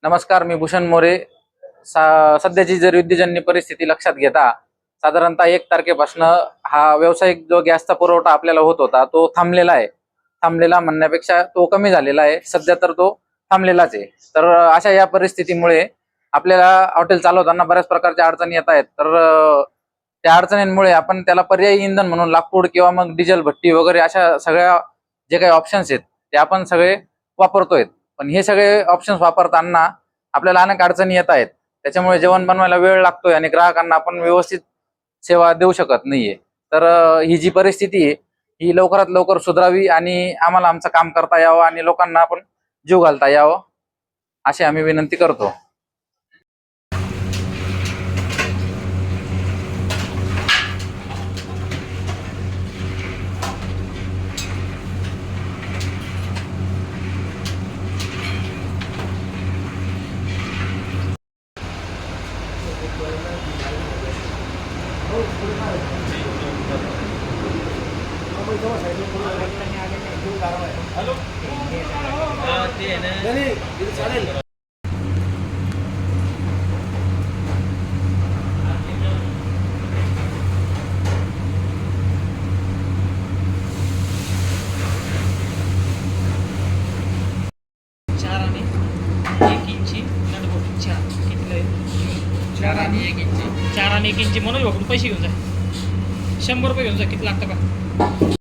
नमस्कार, मी भूषण मोरे. सध्याची जर युद्धजन्य परिस्थिती लक्षात घेता साधारणतः 1 तारखेपासून हा व्यावसायिक जो गॅसचा पुरवठा आपल्याला होत होता तो थांबलेला आहे. थांबलेला म्हणण्यापेक्षा तो कमी झालेला आहे. सध्या तर तो थांबलेलाच आहे. तर अशा या परिस्थितीमुळे आपल्याला हॉटेल चालवताना बऱ्याच प्रकारच्या अडचणी येत आहेत. तर त्या अडचणींमुळे आपण त्याला पर्यायी इंधन म्हणून लाकूड किंवा मग डिझेल भट्टी वगैरे अशा सगळ्या जे काही ऑप्शन्स आहेत ते आपण सगळे वापरतोय. पण हे सगळे ऑप्शन्स वापरताना आपल्याला अनेक अडचणी येत आहेत. त्याच्यामुळे जेवण बनवायला वेळ लागतोय आणि ग्राहकांना आपण व्यवस्थित सेवा देऊ शकत नाहीये. तर ही जी परिस्थिती आहे ही लवकरात लवकर सुधारावी आणि आम्हाला आमचं काम करता यावं आणि लोकांना आपण जीव घालता यावं अशी आम्ही विनंती करतो. चार आणि 1 इंची नटबोल्ट. 4 किती आहे? 4 आणि 1 इंची. 4 आणि 1 इंची म्हणून पैसे घेऊन जा. 100 रुपये घेऊन जा. किती लागतं का?